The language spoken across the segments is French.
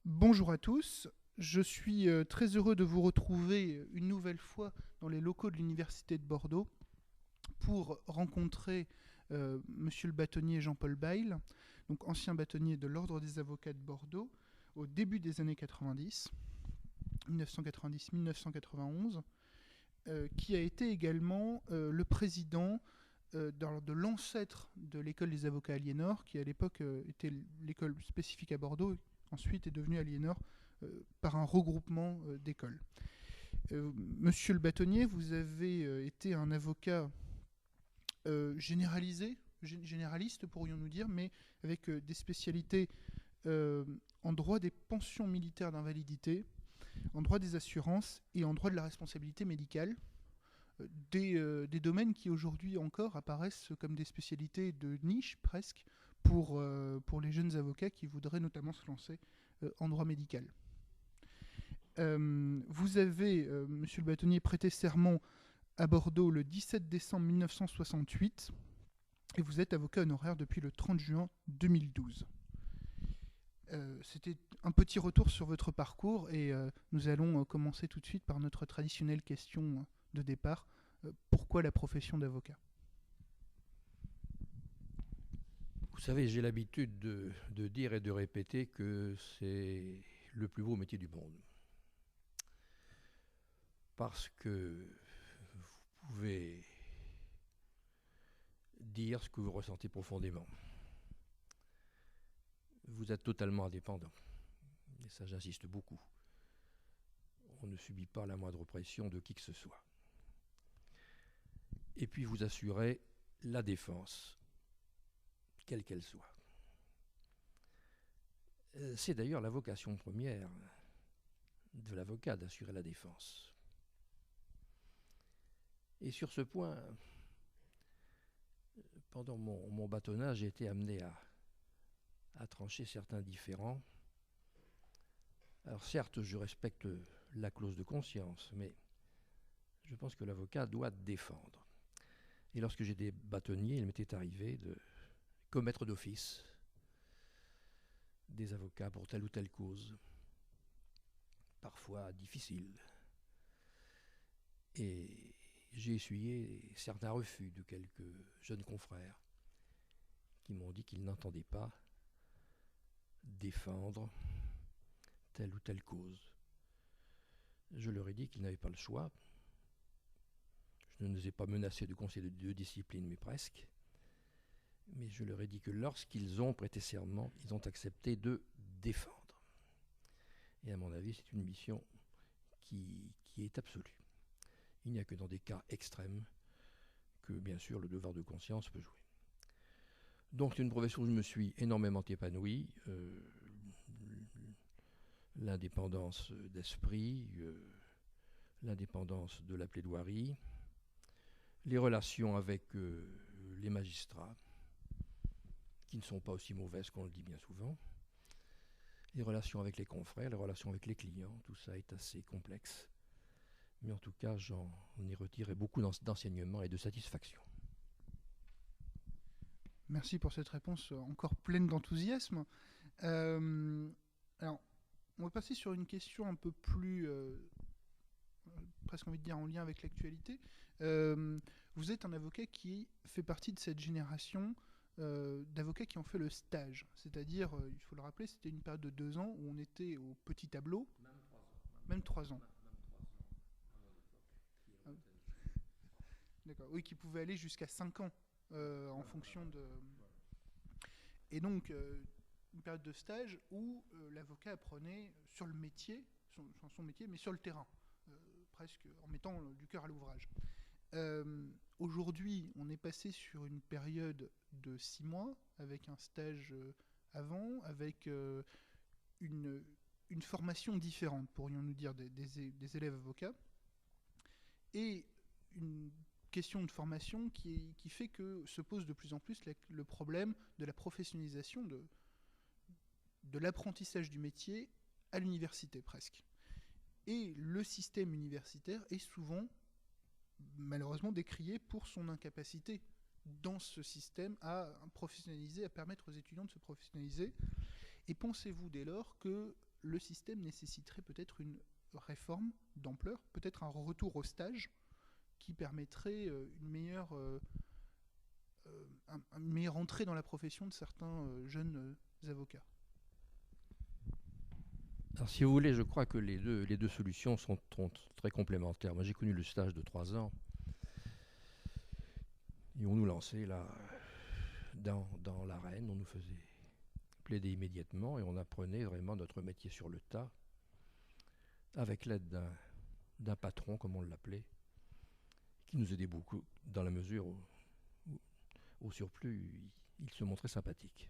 Bonjour à tous, je suis très heureux de vous retrouver une nouvelle fois dans les locaux de l'Université de Bordeaux pour rencontrer Monsieur le bâtonnier Jean-Paul Bayle, donc ancien bâtonnier de l'Ordre des avocats de Bordeaux au début des années 90, 1990-1991, qui a été également le président de l'ancêtre de l'école des avocats Aliénor, qui à l'époque était l'école spécifique à Bordeaux, ensuite est devenue Aliénor par un regroupement d'écoles. Monsieur le bâtonnier, vous avez été un avocat généralisé, généraliste pourrions-nous dire, mais avec des spécialités en droit des pensions militaires d'invalidité, en droit des assurances et en droit de la responsabilité médicale, des domaines qui aujourd'hui encore apparaissent comme des spécialités de niche presque pour les jeunes avocats qui voudraient notamment se lancer en droit médical. Vous avez, monsieur le bâtonnier, prêté serment à Bordeaux le 17 décembre 1968 et vous êtes avocat honoraire depuis le 30 juin 2012. C'était un petit retour sur votre parcours et nous allons commencer tout de suite par notre traditionnelle question de départ. Pourquoi la profession d'avocat? Vous savez, j'ai l'habitude de dire et de répéter que c'est le plus beau métier du monde. Parce que vous pouvez dire ce que vous ressentez profondément. Vous êtes totalement indépendant. Et ça, j'insiste beaucoup. On ne subit pas la moindre pression de qui que ce soit. Et puis vous assurez la défense, quelle qu'elle soit. C'est d'ailleurs la vocation première de l'avocat d'assurer la défense. Et sur ce point, pendant mon bâtonnage, j'ai été amené à trancher certains différends. Alors certes, je respecte la clause de conscience, mais je pense que l'avocat doit défendre. Et lorsque j'étais bâtonnier, il m'était arrivé de commettre d'office des avocats pour telle ou telle cause, parfois difficile. Et j'ai essuyé certains refus de quelques jeunes confrères qui m'ont dit qu'ils n'entendaient pas défendre telle ou telle cause. Je leur ai dit qu'ils n'avaient pas le choix. Je ne les ai pas menacés de conseil de discipline, mais presque. Mais je leur ai dit que lorsqu'ils ont prêté serment, ils ont accepté de défendre. Et à mon avis, c'est une mission qui est absolue. Il n'y a que dans des cas extrêmes que, bien sûr, le devoir de conscience peut jouer. Donc c'est une profession où je me suis énormément épanoui. L'indépendance d'esprit, l'indépendance de la plaidoirie, les relations avec les magistrats, qui ne sont pas aussi mauvaises qu'on le dit bien souvent, les relations avec les confrères, les relations avec les clients, tout ça est assez complexe. Mais en tout cas, j'en ai retiré beaucoup d'enseignements et de satisfaction. Merci pour cette réponse encore pleine d'enthousiasme. Alors, on va passer sur une question un peu plus, presque envie de dire en lien avec l'actualité. Vous êtes un avocat qui fait partie de cette génération d'avocats qui ont fait le stage. C'est-à-dire, il faut le rappeler, c'était une période de 2 ans où on était au petit tableau. Même 3 ans. Ah, d'accord. Oui, qui pouvait aller jusqu'à 5 ans en fonction de. Et donc, une période de stage où l'avocat apprenait sur le métier, son métier, mais sur le terrain, presque en mettant du cœur à l'ouvrage. Aujourd'hui, on est passé sur une période de 6 mois, avec un stage avant, avec une, une formation différente, pourrions-nous dire, des élèves avocats, et une question de formation qui fait que se pose de plus en plus le problème de la professionnalisation de l'apprentissage du métier à l'université presque. Et le système universitaire est souvent malheureusement décrié pour son incapacité dans ce système à professionnaliser, à permettre aux étudiants de se professionnaliser. Et pensez-vous dès lors que le système nécessiterait peut-être une réforme d'ampleur, peut-être un retour au stage qui permettrait une meilleure entrée dans la profession de certains jeunes avocats. Alors, si vous voulez, je crois que les deux solutions sont très complémentaires. Moi, j'ai connu le stage de 3 ans. Et on nous lançait là, dans l'arène, on nous faisait plaider immédiatement et on apprenait vraiment notre métier sur le tas, avec l'aide d'un patron, comme on l'appelait, qui nous aidait beaucoup, dans la mesure où au surplus, il se montrait sympathique.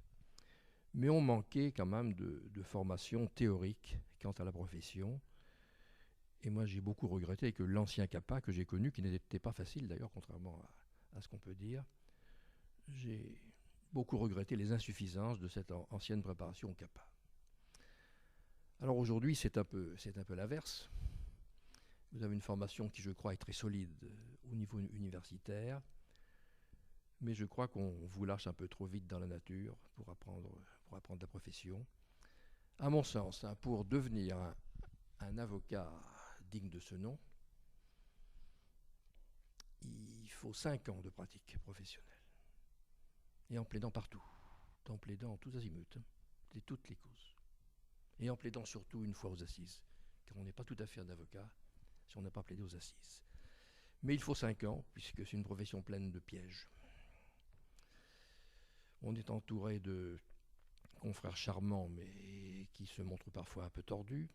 Mais on manquait quand même de formation théorique quant à la profession. Et moi, j'ai beaucoup regretté que l'ancien CAPA que j'ai connu, qui n'était pas facile d'ailleurs, contrairement à ce qu'on peut dire, j'ai beaucoup regretté les insuffisances de cette ancienne préparation au CAPA. Alors aujourd'hui, c'est un peu l'inverse. Vous avez une formation qui, je crois, est très solide au niveau universitaire, mais je crois qu'on vous lâche un peu trop vite dans la nature pour apprendre la profession. À mon sens, pour devenir un avocat digne de ce nom, il faut 5 ans de pratique professionnelle. Et en plaidant partout, en plaidant tous azimuts, et toutes les causes. Et en plaidant surtout une fois aux assises, car on n'est pas tout à fait un avocat si on n'a pas plaidé aux assises. Mais il faut 5 ans, puisque c'est une profession pleine de pièges. On est entouré de confrères charmants, mais qui se montrent parfois un peu tordus,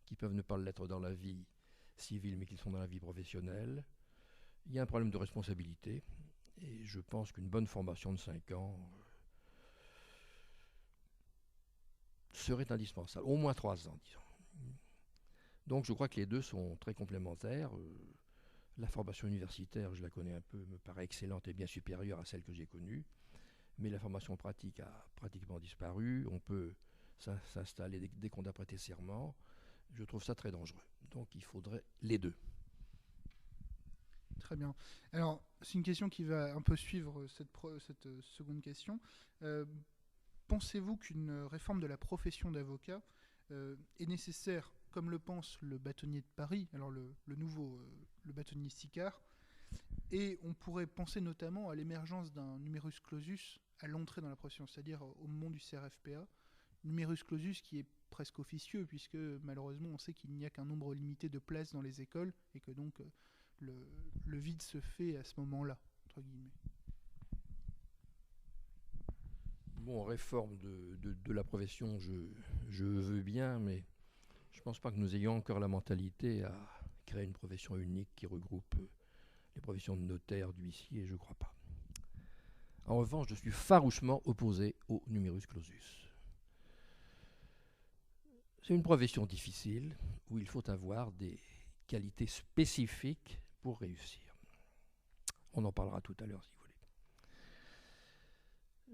qui peuvent ne pas l'être dans la vie civile, mais qui sont dans la vie professionnelle. Il y a un problème de responsabilité, et je pense qu'une bonne formation de 5 ans serait indispensable, au moins 3 ans, disons. Donc je crois que les deux sont très complémentaires. La formation universitaire, je la connais un peu, me paraît excellente et bien supérieure à celle que j'ai connue. Mais la formation pratique a pratiquement disparu. On peut s'installer dès qu'on a prêté serment. Je trouve ça très dangereux. Donc il faudrait les deux. Très bien. Alors, c'est une question qui va un peu suivre cette seconde question. Pensez-vous qu'une réforme de la profession d'avocat est nécessaire, comme le pense le bâtonnier de Paris, alors le bâtonnier Sicard, et on pourrait penser notamment à l'émergence d'un numerus clausus à l'entrée dans la profession, c'est-à-dire au moment du CRFPA, numerus clausus qui est presque officieux, puisque malheureusement on sait qu'il n'y a qu'un nombre limité de places dans les écoles, et que donc le vide se fait à ce moment-là, entre guillemets. Bon, réforme de la profession, je veux bien, mais je ne pense pas que nous ayons encore la mentalité à créer une profession unique qui regroupe les professions de notaire, d'huissier, je ne crois pas. En revanche, je suis farouchement opposé au numerus clausus. C'est une profession difficile où il faut avoir des qualités spécifiques pour réussir. On en parlera tout à l'heure si vous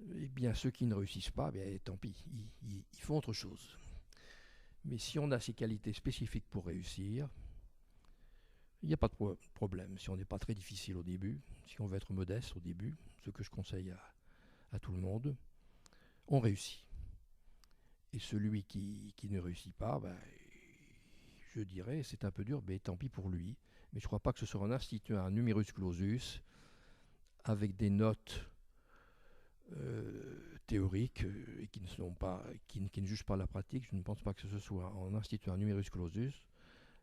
voulez. Eh bien, ceux qui ne réussissent pas, bien, tant pis, ils font autre chose. Mais si on a ces qualités spécifiques pour réussir, il n'y a pas de problème. Si on n'est pas très difficile au début, si on veut être modeste au début, ce que je conseille à tout le monde, on réussit. Et celui qui ne réussit pas, ben, je dirais, c'est un peu dur, mais tant pis pour lui. Mais je ne crois pas que ce soit en instituant un numerus clausus avec des notes théoriques et qui ne jugent pas la pratique. Je ne pense pas que ce soit en instituant un numerus clausus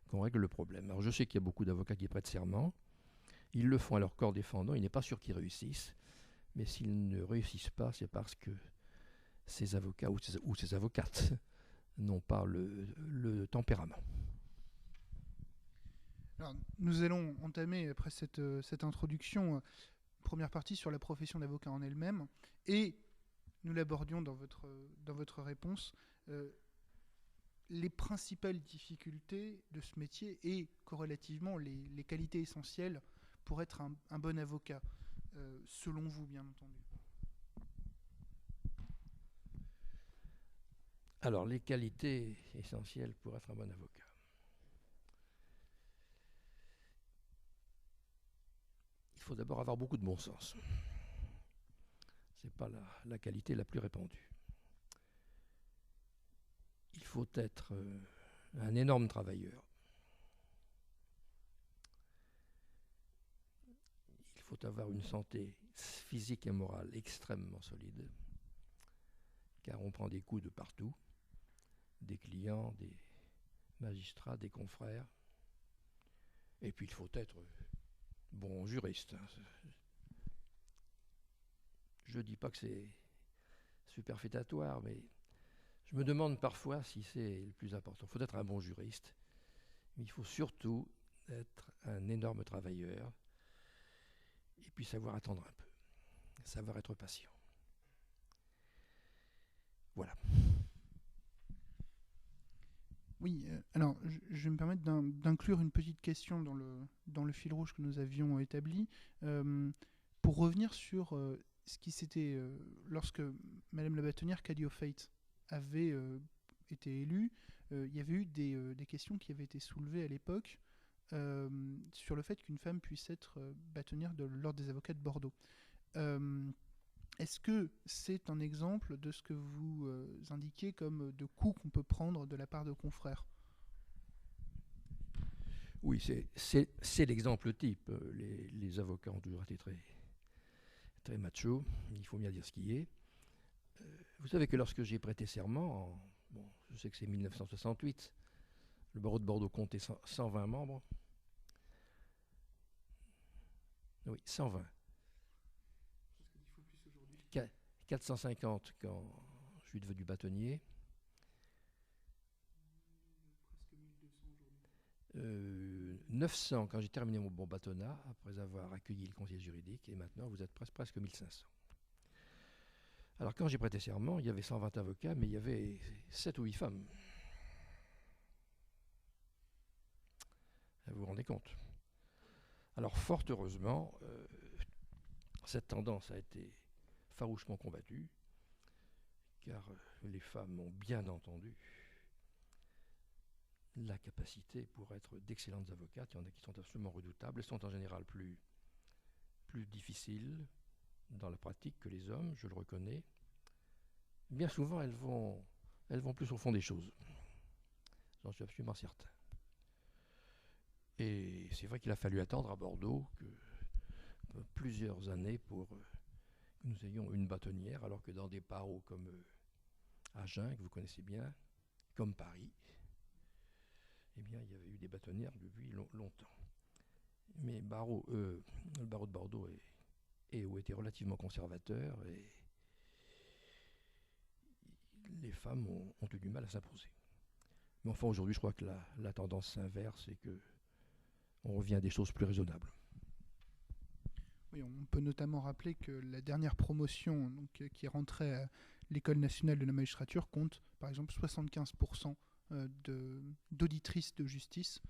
qu'on règle le problème. Alors je sais qu'il y a beaucoup d'avocats qui prêtent serment. Ils le font à leur corps défendant. Il n'est pas sûr qu'ils réussissent. Mais s'ils ne réussissent pas, c'est parce que ces avocats ou ces avocates n'ont pas le tempérament. Alors, nous allons entamer, après cette introduction, première partie sur la profession d'avocat en elle-même, et nous l'abordions dans votre réponse, les principales difficultés de ce métier et corrélativement les qualités essentielles pour être un bon avocat, selon vous, bien entendu. Alors, les qualités essentielles pour être un bon avocat. Il faut d'abord avoir beaucoup de bon sens. Ce n'est pas la qualité la plus répandue. il faut être un énorme travailleur. Il faut avoir une santé physique et morale extrêmement solide, car on prend des coups de partout, des clients, des magistrats, des confrères. Et puis il faut être bon juriste. Je ne dis pas que c'est superfétatoire, mais je me demande parfois si c'est le plus important. Il faut être un bon juriste, mais il faut surtout être un énorme travailleur et puis savoir attendre un peu, savoir être patient. Voilà. Oui, alors je vais me permettre d'inclure une petite question dans le fil rouge que nous avions établi, pour revenir sur ce qui s'était, lorsque Madame la bâtonnière Cadio Fate avait été élue, il y avait eu des questions qui avaient été soulevées à l'époque sur le fait qu'une femme puisse être bâtonnière de l'Ordre des avocats de Bordeaux. Est-ce que c'est un exemple de ce que vous indiquez comme de coups qu'on peut prendre de la part de confrères? Oui, c'est l'exemple type. Les avocats ont toujours été très machos, il faut bien dire ce qui est. Vous savez que lorsque j'ai prêté serment, je sais que c'est 1968, le barreau de Bordeaux comptait 120 membres. Oui, 120. 450 quand je suis devenu bâtonnier. 900 quand j'ai terminé mon bon bâtonnat, après avoir accueilli le conseil juridique, et maintenant vous êtes presque 1500. Alors quand j'ai prêté serment, il y avait 120 avocats, mais il y avait 7 ou 8 femmes. Vous vous rendez compte? Alors fort heureusement, cette tendance a été farouchement combattue, car les femmes ont bien entendu la capacité pour être d'excellentes avocates. Il y en a qui sont absolument redoutables. Elles sont en général plus difficiles dans la pratique que les hommes, je le reconnais. Bien souvent, elles vont plus au fond des choses. J'en suis absolument certain. Et c'est vrai qu'il a fallu attendre à Bordeaux plusieurs années pour que nous ayons une bâtonnière, alors que dans des barreaux comme Agen, que vous connaissez bien, comme Paris, eh bien, il y avait eu des bâtonnières depuis longtemps. Mais le barreau de Bordeaux était relativement conservateur et les femmes ont eu du mal à s'imposer. Mais enfin, aujourd'hui, je crois que la tendance s'inverse et qu'on revient à des choses plus raisonnables. Oui, on peut notamment rappeler que la dernière promotion qui est rentrée à l'École nationale de la magistrature compte, par exemple, 75% d'auditrices de justice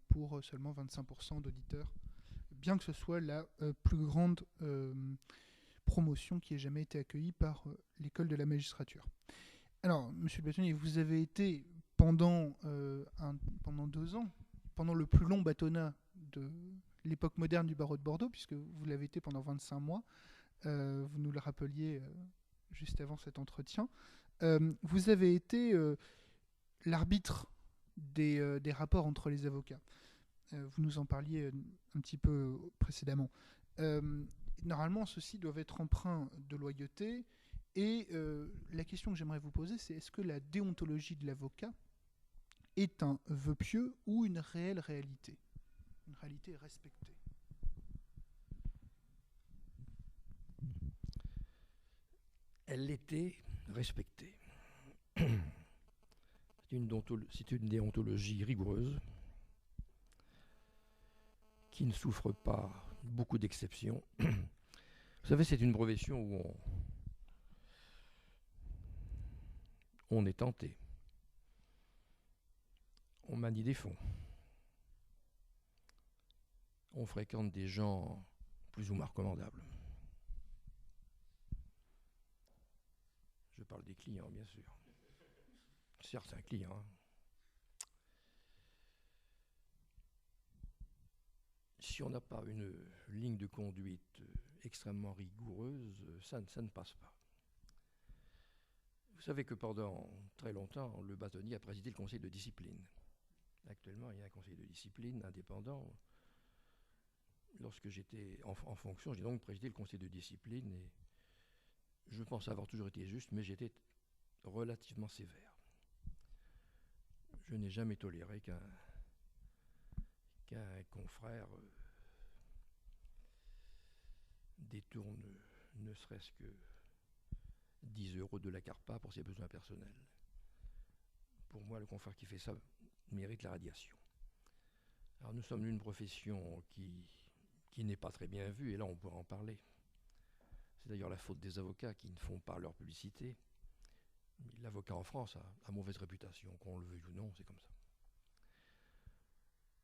pour seulement 25% d'auditeurs, bien que ce soit la plus grande promotion qui ait jamais été accueillie par l'École de la magistrature. Alors, monsieur le bâtonnier, vous avez été pendant 2 ans, pendant le plus long bâtonnat de l'époque moderne du barreau de Bordeaux, puisque vous l'avez été pendant 25 mois, vous nous le rappeliez juste avant cet entretien. Vous avez été l'arbitre des rapports entre les avocats. Vous nous en parliez un petit peu précédemment. Normalement, ceux-ci doivent être empreints de loyauté. Et la question que j'aimerais vous poser, c'est est-ce que la déontologie de l'avocat est un vœu pieux ou une réelle réalité? Une réalité respectée? Elle était respectée. C'est une déontologie rigoureuse qui ne souffre pas beaucoup d'exceptions. Vous savez, c'est une profession où on est tenté. On manie des fonds. On fréquente des gens plus ou moins recommandables. Je parle des clients, bien sûr. Certains clients. Si on n'a pas une ligne de conduite extrêmement rigoureuse, ça ne passe pas. Vous savez que pendant très longtemps, le bâtonnier a présidé le conseil de discipline. Actuellement, il y a un conseil de discipline indépendant. Lorsque j'étais en fonction, j'ai donc présidé le conseil de discipline et je pense avoir toujours été juste, mais j'étais relativement sévère. Je n'ai jamais toléré qu'un confrère détourne ne serait-ce que 10 euros de la CARPA pour ses besoins personnels. Pour moi, le confrère qui fait ça mérite la radiation. Alors nous sommes d'une profession qui n'est pas très bien vue, et là on pourra en parler. C'est d'ailleurs la faute des avocats qui ne font pas leur publicité. L'avocat en France a mauvaise réputation, qu'on le veuille ou non, c'est comme ça.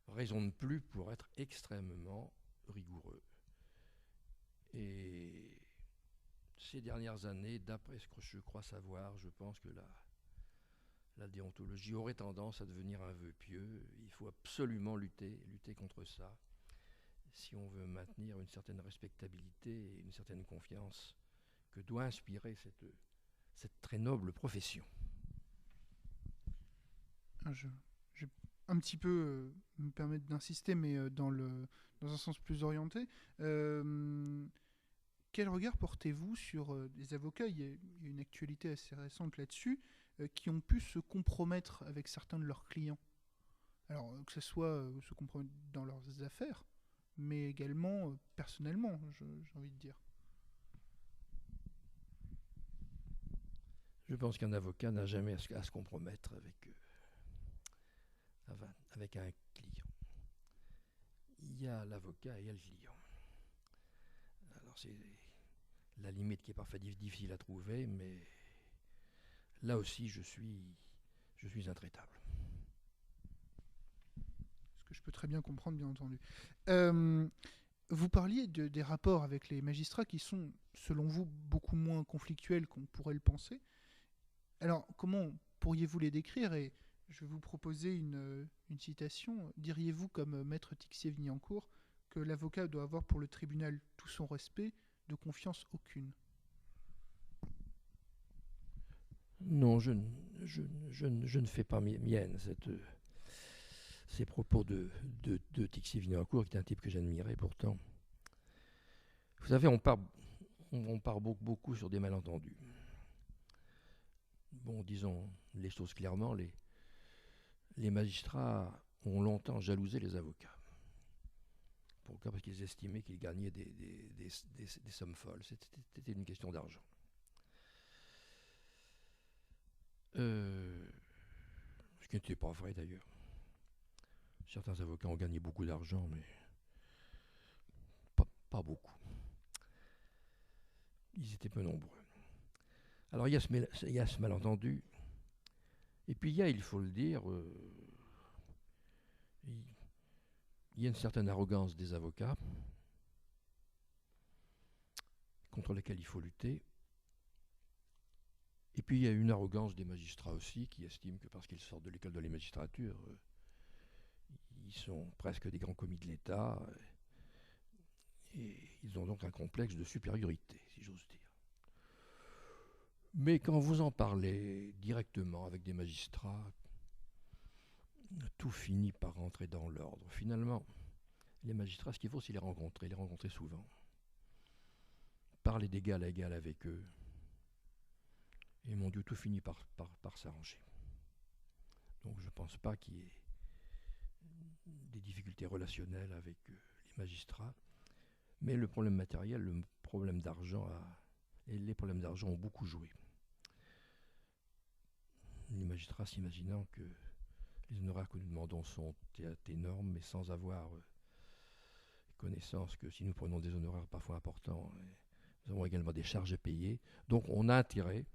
Raison de plus pour être extrêmement rigoureux. Et ces dernières années, d'après ce que je crois savoir, je pense que la déontologie aurait tendance à devenir un vœu pieux. Il faut absolument lutter contre ça, si on veut maintenir une certaine respectabilité et une certaine confiance que doit inspirer cette très noble profession. Je vais un petit peu me permettre d'insister, mais dans un sens plus orienté. Quel regard portez-vous sur les avocats? Il y a une actualité assez récente là-dessus, qui ont pu se compromettre avec certains de leurs clients. Alors, que ce soit se compromettre dans leurs affaires, mais également personnellement, j'ai envie de dire. Je pense qu'un avocat n'a jamais à se compromettre avec un client. Il y a l'avocat et il y a le client. Alors c'est la limite qui est parfois difficile à trouver, mais là aussi je suis intraitable. Ce que je peux très bien comprendre, bien entendu. Vous parliez des rapports avec les magistrats qui sont, selon vous, beaucoup moins conflictuels qu'on pourrait le penser. Alors, comment pourriez-vous les décrire? Et je vais vous proposer une citation. Diriez-vous, comme maître Tixier-Vignancourt, que l'avocat doit avoir pour le tribunal tout son respect, de confiance aucune? Non, je ne fais pas mienne ces propos de Tixier-Vignancourt, qui est un type que j'admirais pourtant. Vous savez, on part beaucoup sur des malentendus. Bon, disons les choses clairement, les magistrats ont longtemps jalousé les avocats. Pourquoi? Parce qu'ils estimaient qu'ils gagnaient des sommes folles. C'était une question d'argent. Ce qui n'était pas vrai d'ailleurs. Certains avocats ont gagné beaucoup d'argent, mais pas beaucoup. Ils étaient peu nombreux. Alors il y a ce malentendu. Et puis il faut le dire, il y a une certaine arrogance des avocats contre laquelle il faut lutter. Et puis il y a une arrogance des magistrats aussi, qui estiment que parce qu'ils sortent de l'école de la magistrature, ils sont presque des grands commis de l'État, et ils ont donc un complexe de supériorité, si j'ose dire. Mais quand vous en parlez directement avec des magistrats, tout finit par rentrer dans l'ordre. Finalement, les magistrats, ce qu'il faut, c'est les rencontrer souvent. Parler d'égal à égal avec eux. Et mon Dieu, tout finit par s'arranger. Donc je ne pense pas qu'il y ait des difficultés relationnelles avec les magistrats. Mais le problème matériel, le problème d'argent, et les problèmes d'argent ont beaucoup joué. Les magistrats s'imaginant que les honoraires que nous demandons sont énormes, mais sans avoir connaissance que si nous prenons des honoraires parfois importants, nous avons également des charges à payer. Donc on a intérêt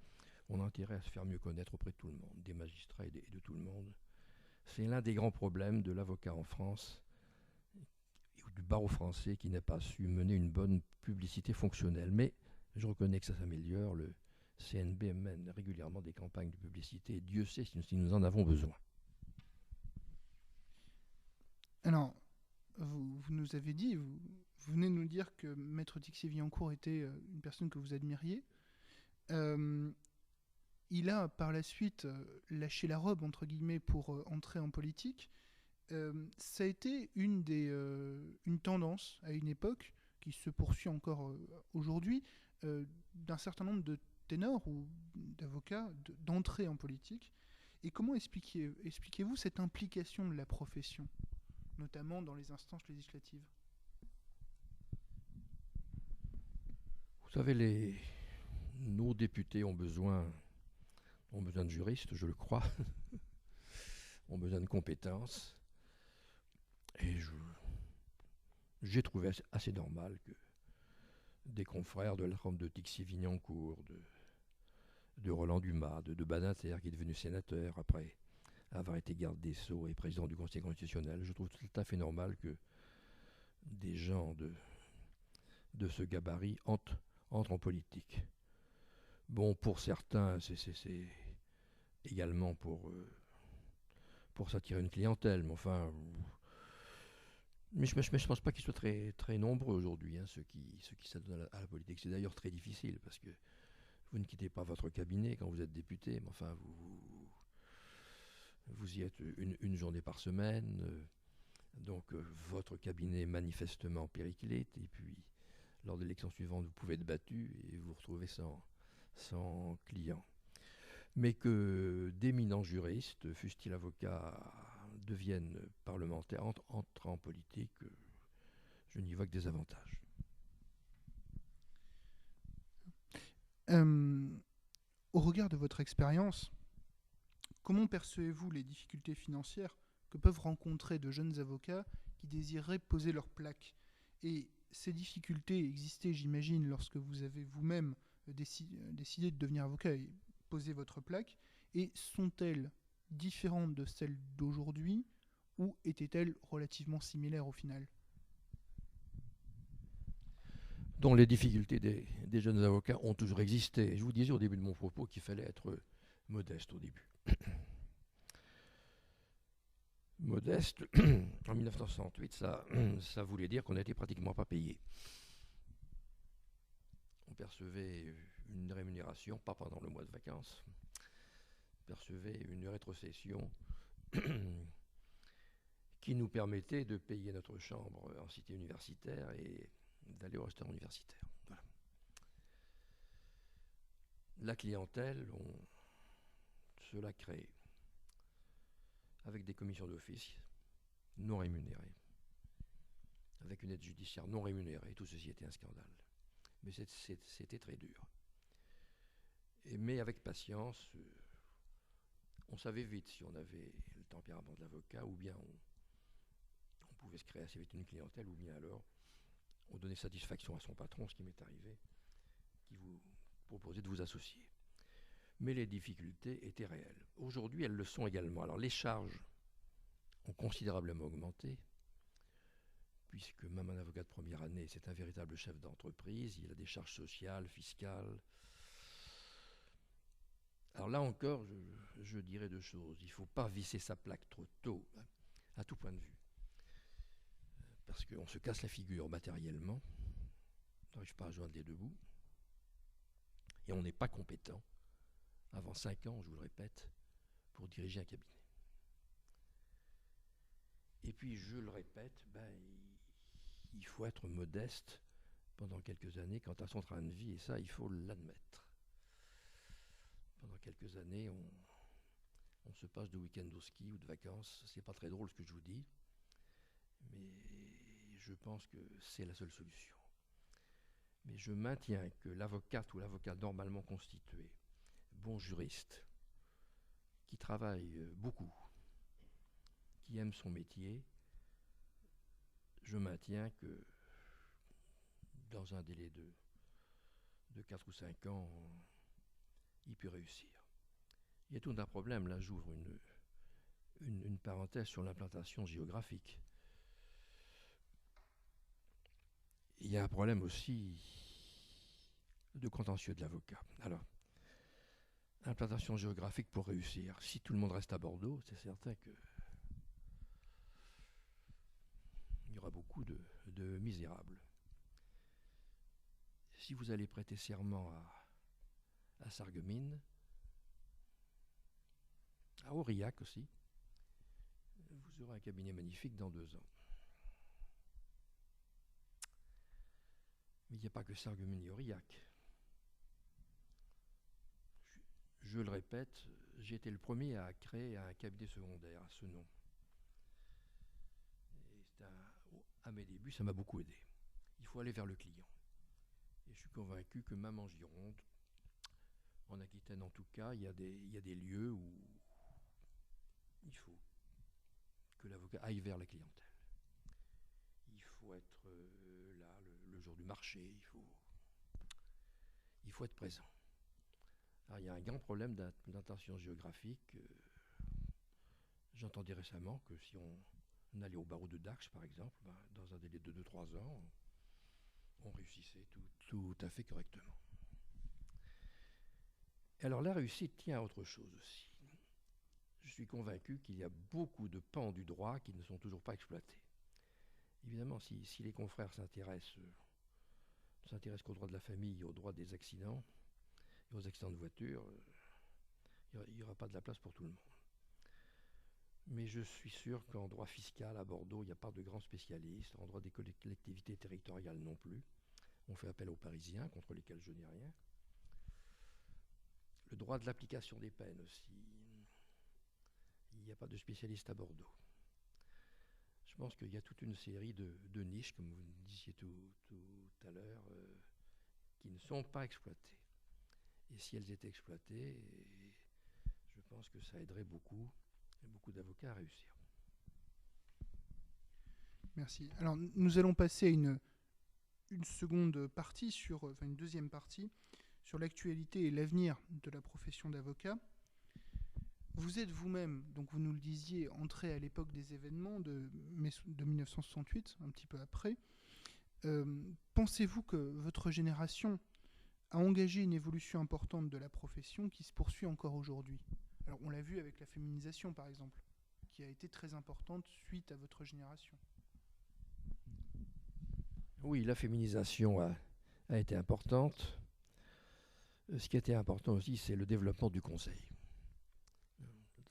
à se faire mieux connaître auprès de tout le monde, des magistrats et de tout le monde. C'est l'un des grands problèmes de l'avocat en France, ou du barreau français, qui n'a pas su mener une bonne publicité fonctionnelle. Mais je reconnais que ça s'améliore. Le CNB mène régulièrement des campagnes de publicité, et Dieu sait si nous en avons besoin. Alors, vous nous avez dit, vous venez de nous dire que Maître Tixier-Vignancourt était une personne que vous admiriez. Il a par la suite lâché la robe, entre guillemets, pour entrer en politique. Ça a été une tendance à une époque qui se poursuit encore aujourd'hui, d'un certain nombre de ténors ou d'avocats d'entrer en politique. Et comment expliquez-vous cette implication de la profession, notamment dans les instances législatives? Vous savez, nos députés ont besoin de juristes, je le crois, ont besoin de compétences. Et j'ai trouvé assez normal que des confrères de la trempe de Tixier-Vignancourt, de Roland Dumas, de Badinter, qui est devenu sénateur après avoir été garde des Sceaux et président du Conseil constitutionnel, je trouve tout à fait normal que des gens de ce gabarit entrent en politique. Bon, pour certains, c'est également pour s'attirer une clientèle, mais enfin... Mais je ne pense pas qu'ils soient très, très nombreux aujourd'hui, hein, ceux qui s'adonnent à la politique. C'est d'ailleurs très difficile, parce que vous ne quittez pas votre cabinet quand vous êtes député, mais enfin, vous y êtes une journée par semaine, donc votre cabinet est manifestement périclite, et puis lors de l'élection suivante, vous pouvez être battu et vous vous retrouvez sans client. Mais que d'éminents juristes, fussent-ils avocats, deviennent parlementaires, entrent en politique, je n'y vois que des avantages. Au regard de votre expérience, comment percevez-vous les difficultés financières que peuvent rencontrer de jeunes avocats qui désireraient poser leur plaque? Et ces difficultés existaient, j'imagine, lorsque vous avez vous-même décidé de devenir avocat et poser votre plaque. Et sont-elles différentes de celles d'aujourd'hui ou étaient-elles relativement similaires au final? Dont les difficultés des jeunes avocats ont toujours existé. Je vous disais au début de mon propos qu'il fallait être modeste au début. Modeste, en 1968, ça voulait dire qu'on n'était pratiquement pas payé. On percevait une rémunération, pas pendant le mois de vacances, on percevait une rétrocession qui nous permettait de payer notre chambre en cité universitaire et d'aller au restaurant universitaire. Voilà. La clientèle, cela crée avec des commissions d'office non rémunérées, avec une aide judiciaire non rémunérée. Tout ceci était un scandale. Mais c'était très dur. Mais avec patience, on savait vite si on avait le tempérament de l'avocat, ou bien on pouvait se créer assez vite une clientèle, ou bien alors on donnait satisfaction à son patron, ce qui m'est arrivé, qui vous proposait de vous associer. Mais les difficultés étaient réelles. Aujourd'hui, elles le sont également. Alors les charges ont considérablement augmenté, puisque même un avocat de première année, c'est un véritable chef d'entreprise, il a des charges sociales, fiscales. Alors là encore, je dirais deux choses. Il ne faut pas visser sa plaque trop tôt, à tout point de vue. Parce qu'on se casse la figure matériellement, on n'arrive pas à joindre les deux bouts, et on n'est pas compétent avant 5 ans, je vous le répète, pour diriger un cabinet. Et puis, je le répète, il faut être modeste pendant quelques années quant à son train de vie, et ça, il faut l'admettre. Pendant quelques années, on se passe de week-end au ski ou de vacances. C'est pas très drôle ce que je vous dis, mais je pense que c'est la seule solution. Mais je maintiens que l'avocate ou l'avocat normalement constitué, bon juriste, qui travaille beaucoup, qui aime son métier, je maintiens que dans un délai de 4 ou 5 ans, il peut réussir. Il y a tout un problème, là j'ouvre une parenthèse sur l'implantation géographique. Il y a un problème aussi de contentieux de l'avocat. Alors, implantation géographique pour réussir. Si tout le monde reste à Bordeaux, c'est certain que il y aura beaucoup de misérables. Si vous allez prêter serment à Sarreguemines, À Aurillac aussi. Vous aurez un cabinet magnifique dans 2 ans. Mais il n'y a pas que Sarreguemines-Aurillac. Je le répète, j'ai été le premier à créer un cabinet secondaire à ce nom. Et à mes débuts, ça m'a beaucoup aidé. Il faut aller vers le client. Et je suis convaincu que même en Gironde, en Aquitaine en tout cas, il y a des lieux où il faut que l'avocat aille vers la clientèle. Il faut être là le jour du marché, il faut être présent. Alors, il y a un grand problème d'intention géographique. J'entendais récemment que si on allait au barreau de Dax, par exemple, dans un délai de 2-3 ans, on réussissait tout à fait correctement. Alors la réussite tient à autre chose aussi. Je suis convaincu qu'il y a beaucoup de pans du droit qui ne sont toujours pas exploités. Évidemment, si les confrères s'intéressent qu'au droit de la famille, au droit des accidents, et aux accidents de voiture, il n'y aura pas de la place pour tout le monde. Mais je suis sûr qu'en droit fiscal, à Bordeaux, il n'y a pas de grands spécialistes, en droit des collectivités territoriales non plus. On fait appel aux Parisiens, contre lesquels je n'ai rien. Le droit de l'application des peines aussi. Il n'y a pas de spécialistes à Bordeaux. Je pense qu'il y a toute une série de niches, comme vous disiez tout à l'heure, qui ne sont pas exploitées. Et si elles étaient exploitées, je pense que ça aiderait beaucoup d'avocats à réussir. Merci. Alors, nous allons passer à une seconde partie, une deuxième partie, sur l'actualité et l'avenir de la profession d'avocat. Vous êtes vous-même, donc vous nous le disiez, entré à l'époque des événements de 1968, un petit peu après. Pensez-vous que votre génération a engagé une évolution importante de la profession qui se poursuit encore aujourd'hui? Alors, on l'a vu avec la féminisation, par exemple, qui a été très importante suite à votre génération. Oui, la féminisation a été importante. Ce qui a été important aussi, c'est le développement du conseil.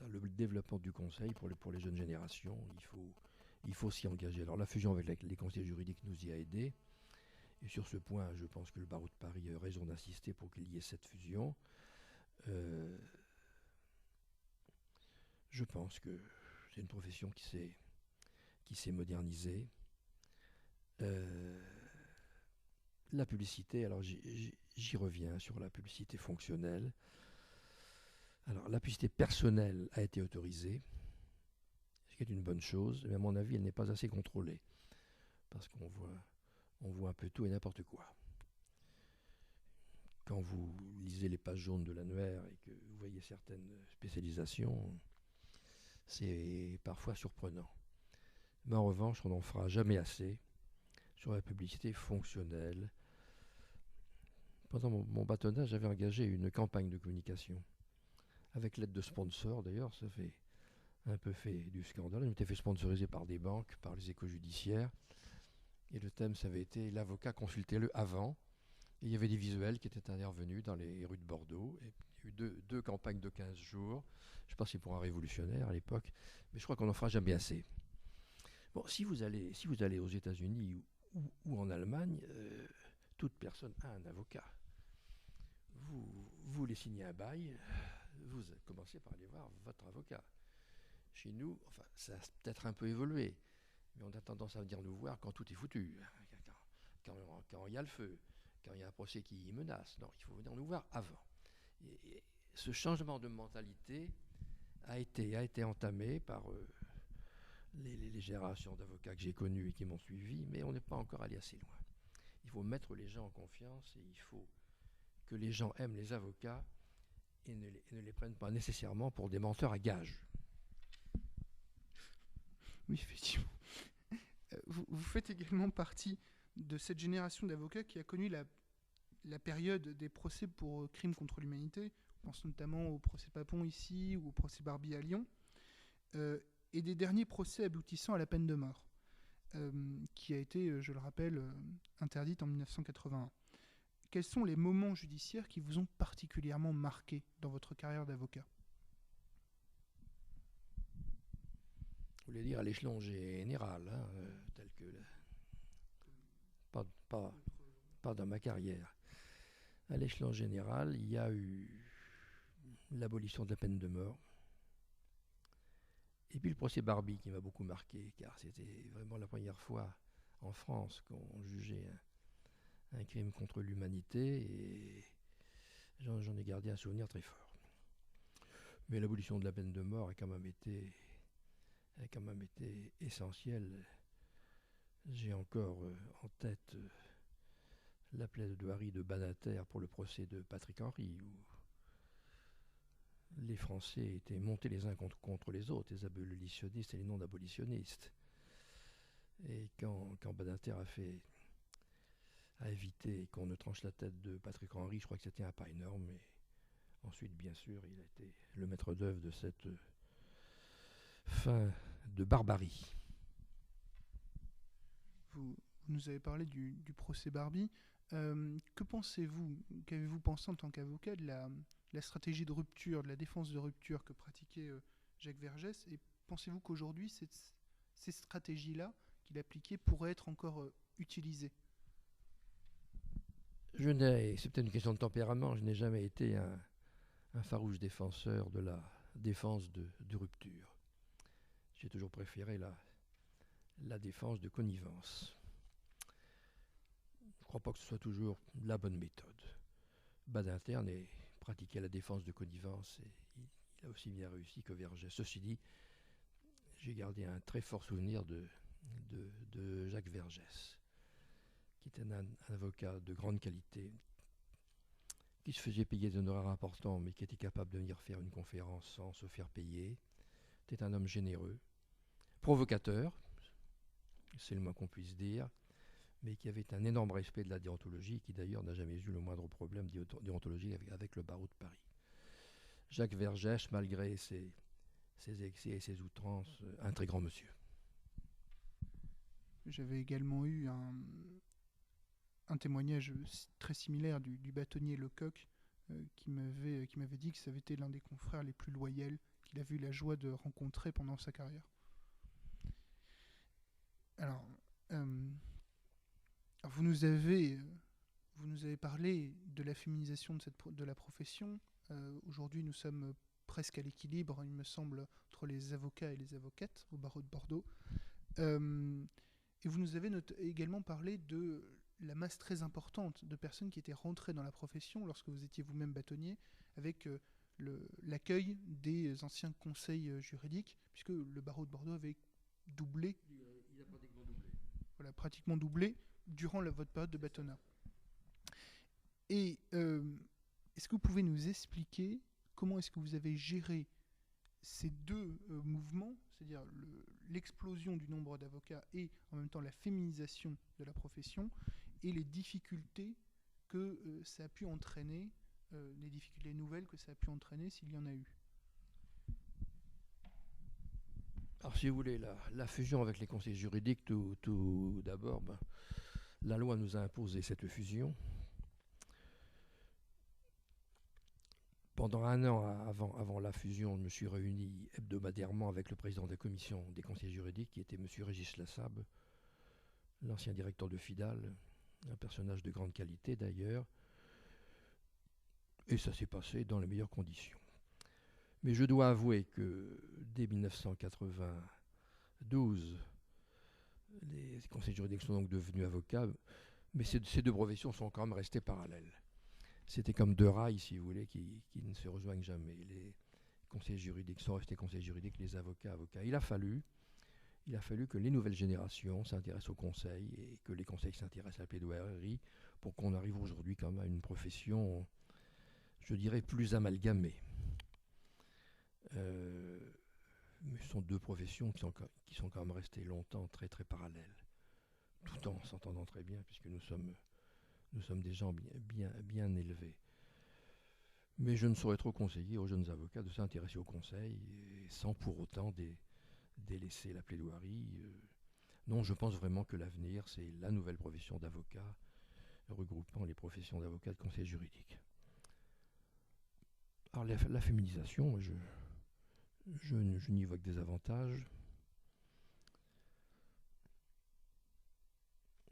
Le développement du conseil pour les jeunes générations, il faut s'y engager. Alors la fusion avec les conseils juridiques nous y a aidés. Et sur ce point, je pense que le barreau de Paris a raison d'insister pour qu'il y ait cette fusion. Je pense que c'est une profession qui s'est modernisée. La publicité, alors j'y reviens sur la publicité fonctionnelle. Alors la publicité personnelle a été autorisée, ce qui est une bonne chose, mais à mon avis, elle n'est pas assez contrôlée, parce qu'on voit un peu tout et n'importe quoi. Quand vous lisez les pages jaunes de l'annuaire et que vous voyez certaines spécialisations, c'est parfois surprenant. Mais en revanche, on n'en fera jamais assez sur la publicité fonctionnelle. Pendant mon bâtonnage, j'avais engagé une campagne de communication, avec l'aide de sponsors d'ailleurs, ça fait un peu fait du scandale. Je m'étais fait sponsoriser par des banques, par les échos judiciaires. Et le thème, ça avait été l'avocat, consultez-le avant. Et il y avait des visuels qui étaient intervenus dans les rues de Bordeaux. Et il y a eu deux campagnes de 15 jours. Je ne sais pas si c'est pour un révolutionnaire à l'époque, mais je crois qu'on n'en fera jamais assez. Bon, si vous allez aux États-Unis ou en Allemagne, toute personne a un avocat. Vous les signez un bail, vous commencez par aller voir votre avocat. Chez nous, enfin, ça a peut-être un peu évolué, mais on a tendance à venir nous voir quand tout est foutu, quand il y a le feu, quand il y a un procès qui menace. Non, il faut venir nous voir avant. Et ce changement de mentalité a été entamé par les générations d'avocats que j'ai connus et qui m'ont suivi, mais on n'est pas encore allé assez loin. Il faut mettre les gens en confiance et il faut que les gens aiment les avocats et ne les prennent pas nécessairement pour des menteurs à gages. Oui, effectivement. Vous faites également partie de cette génération d'avocats qui a connu la période des procès pour crimes contre l'humanité. On pense notamment au procès Papon ici ou au procès Barbie à Lyon. Et des derniers procès aboutissant à la peine de mort, qui a été, je le rappelle, interdite en 1981. Quels sont les moments judiciaires qui vous ont particulièrement marqué dans votre carrière d'avocat? voulez dire à l'échelon général, hein, tel que pas, pas, pas dans ma carrière. À l'échelon général, il y a eu l'abolition de la peine de mort. Et puis le procès Barbie qui m'a beaucoup marqué, car c'était vraiment la première fois en France qu'on jugeait un crime contre l'humanité, et j'en ai gardé un souvenir très fort. Mais l'abolition de la peine de mort a quand même été essentielle. J'ai encore en tête la plaidoirie de Badinter pour le procès de Patrick Henry, où les Français étaient montés les uns contre les autres, les abolitionnistes et les non-abolitionnistes. Et quand Badinter a évité qu'on ne tranche la tête de Patrick Henry, je crois que c'était un pas énorme. Et ensuite, bien sûr, il a été le maître d'œuvre de cette fin de barbarie. Vous nous avez parlé du procès Barbie. Que pensez-vous, qu'avez-vous pensé en tant qu'avocat de la stratégie de rupture, de la défense de rupture que pratiquait Jacques Vergès? Et pensez-vous qu'aujourd'hui, ces stratégies-là qu'il appliquait pourraient être encore utilisées? C'est peut-être une question de tempérament, je n'ai jamais été un farouche défenseur de la défense de rupture. J'ai toujours préféré la défense de connivence. Je ne crois pas que ce soit toujours la bonne méthode. Badinter pratiquait la défense de connivence et il a aussi bien réussi que Vergès. Ceci dit, j'ai gardé un très fort souvenir de Jacques Vergès, qui était un avocat de grande qualité, qui se faisait payer des honoraires importants, mais qui était capable de venir faire une conférence sans se faire payer. C'était un homme généreux, provocateur, c'est le moins qu'on puisse dire, mais qui avait un énorme respect de la déontologie, qui d'ailleurs n'a jamais eu le moindre problème déontologique avec le barreau de Paris. Jacques Vergès, malgré ses excès et ses outrances, un très grand monsieur. J'avais également eu un témoignage très similaire du bâtonnier Lecoq qui m'avait dit que ça avait été l'un des confrères les plus loyaux qu'il avait eu la joie de rencontrer pendant sa carrière. Alors, vous nous avez parlé de la féminisation de la profession. Aujourd'hui, nous sommes presque à l'équilibre, il me semble, entre les avocats et les avocates au barreau de Bordeaux. Et vous nous avez également parlé de la masse très importante de personnes qui étaient rentrées dans la profession lorsque vous étiez vous-même bâtonnier, avec l'accueil des anciens conseils juridiques, puisque le barreau de Bordeaux avait doublé. Il a pratiquement doublé. Voilà, pratiquement doublé durant votre période de bâtonnat. Et est-ce que vous pouvez nous expliquer comment est-ce que vous avez géré ces deux mouvements, c'est-à-dire l'explosion du nombre d'avocats et en même temps la féminisation de la profession, et les difficultés que ça a pu entraîner, les difficultés nouvelles que ça a pu entraîner s'il y en a eu? Alors si vous voulez, la fusion avec les conseils juridiques, tout d'abord, la loi nous a imposé cette fusion. Pendant un an avant la fusion, je me suis réuni hebdomadairement avec le président de la commission des conseils juridiques, qui était M. Régis Lassable, l'ancien directeur de FIDAL, un personnage de grande qualité d'ailleurs. Et ça s'est passé dans les meilleures conditions. Mais je dois avouer que dès 1992, les conseils juridiques sont donc devenus avocats, mais ces deux professions sont quand même restées parallèles. C'était comme deux rails, si vous voulez, qui ne se rejoignent jamais. Les conseils juridiques sont restés conseils juridiques, les avocats. Il a fallu que les nouvelles générations s'intéressent aux conseils et que les conseils s'intéressent à la plaidoirie pour qu'on arrive aujourd'hui quand même à une profession, je dirais, plus amalgamée. Mais ce sont deux professions qui sont quand même restées longtemps très très parallèles, tout en s'entendant très bien, puisque nous sommes des gens bien élevés. Mais je ne saurais trop conseiller aux jeunes avocats de s'intéresser au conseil sans pour autant délaisser la plaidoirie. Non, je pense vraiment que l'avenir, c'est la nouvelle profession d'avocat, regroupant les professions d'avocat et de conseil juridique. Alors la féminisation, je n'y vois que des avantages.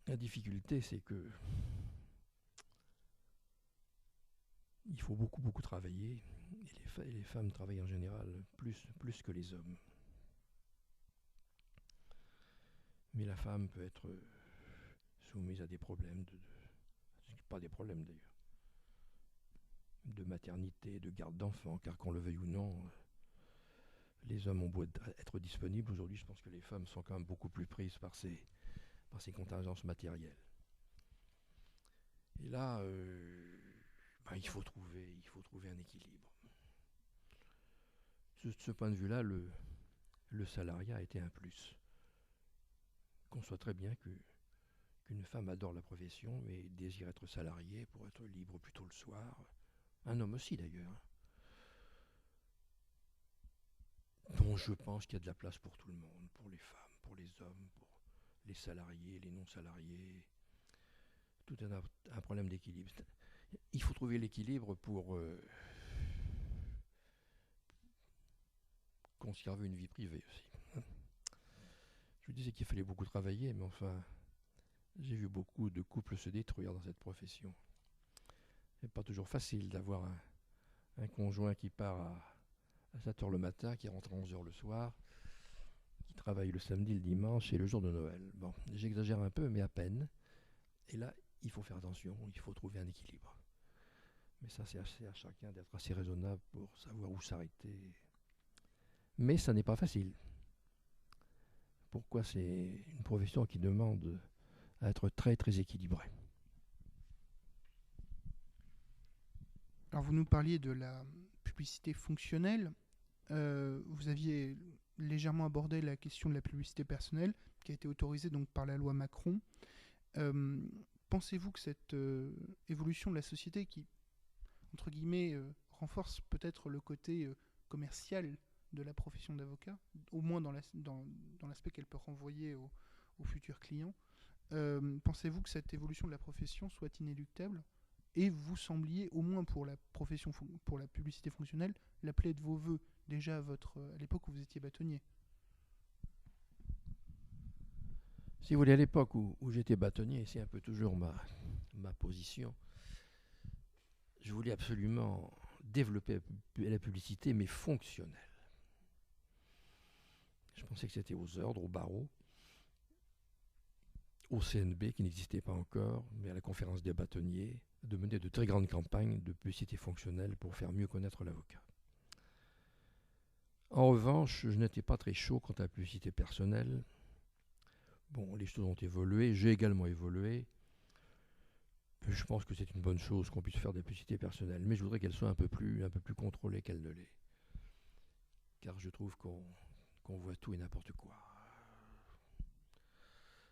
La difficulté, c'est que il faut beaucoup travailler, et les femmes travaillent en général plus que les hommes. Mais la femme peut être soumise à des problèmes, pas des problèmes d'ailleurs, de maternité, de garde d'enfants, car qu'on le veuille ou non, les hommes ont beau être disponibles, aujourd'hui je pense que les femmes sont quand même beaucoup plus prises par ces contingences matérielles. Et là, il faut trouver un équilibre. De ce point de vue-là, le salariat a été un plus. Qu'on soit très bien qu'une femme adore la profession et désire être salariée pour être libre plutôt le soir. Un homme aussi d'ailleurs. Donc je pense qu'il y a de la place pour tout le monde, pour les femmes, pour les hommes, pour les salariés, les non-salariés. Tout est un problème d'équilibre. Il faut trouver l'équilibre pour conserver une vie privée aussi. Je vous disais qu'il fallait beaucoup travailler, mais enfin, j'ai vu beaucoup de couples se détruire dans cette profession. C'est pas toujours facile d'avoir un conjoint qui part à 7h le matin, qui rentre à 11h le soir, qui travaille le samedi, le dimanche et le jour de Noël. Bon, j'exagère un peu, mais à peine. Et là, il faut faire attention, il faut trouver un équilibre. Mais ça, c'est à chacun d'être assez raisonnable pour savoir où s'arrêter. Mais ça n'est pas facile. Pourquoi? C'est une profession qui demande à être très très équilibrée. Alors vous nous parliez de la publicité fonctionnelle. Vous aviez légèrement abordé la question de la publicité personnelle, qui a été autorisée donc par la loi Macron. Pensez-vous que cette évolution de la société qui, entre guillemets, renforce peut-être le côté commercial de la profession d'avocat, au moins dans l'aspect qu'elle peut renvoyer aux futurs clients, pensez-vous que cette évolution de la profession soit inéluctable et vous sembliez, au moins pour la profession, pour la publicité fonctionnelle, l'appeler de vos voeux déjà à l'époque où vous étiez bâtonnier? Si vous voulez, à l'époque où j'étais bâtonnier, et c'est un peu toujours ma position, je voulais absolument développer la publicité, mais fonctionnelle. Je pensais que c'était aux ordres, au barreau, au CNB qui n'existait pas encore, mais à la conférence des bâtonniers, de mener de très grandes campagnes de publicité fonctionnelle pour faire mieux connaître l'avocat. En revanche, je n'étais pas très chaud quant à la publicité personnelle. Bon, les choses ont évolué, j'ai également évolué. Je pense que c'est une bonne chose qu'on puisse faire des publicités personnelles, mais je voudrais qu'elles soient un peu plus contrôlées qu'elles ne l'est. Car je trouve qu'on voit tout et n'importe quoi.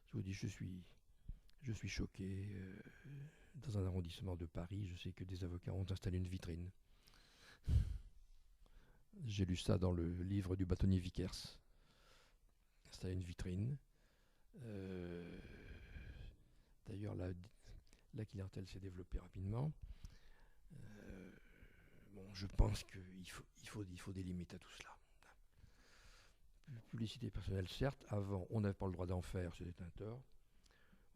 Je vous dis, je suis choqué. Dans un arrondissement de Paris, je sais que des avocats ont installé une vitrine. J'ai lu ça dans le livre du bâtonnier Vickers. Installer une vitrine. D'ailleurs, la clientèle s'est développée rapidement. Je pense qu'il faut des limites à tout cela. Publicité personnelle, certes, avant, on n'avait pas le droit d'en faire, c'était un tort.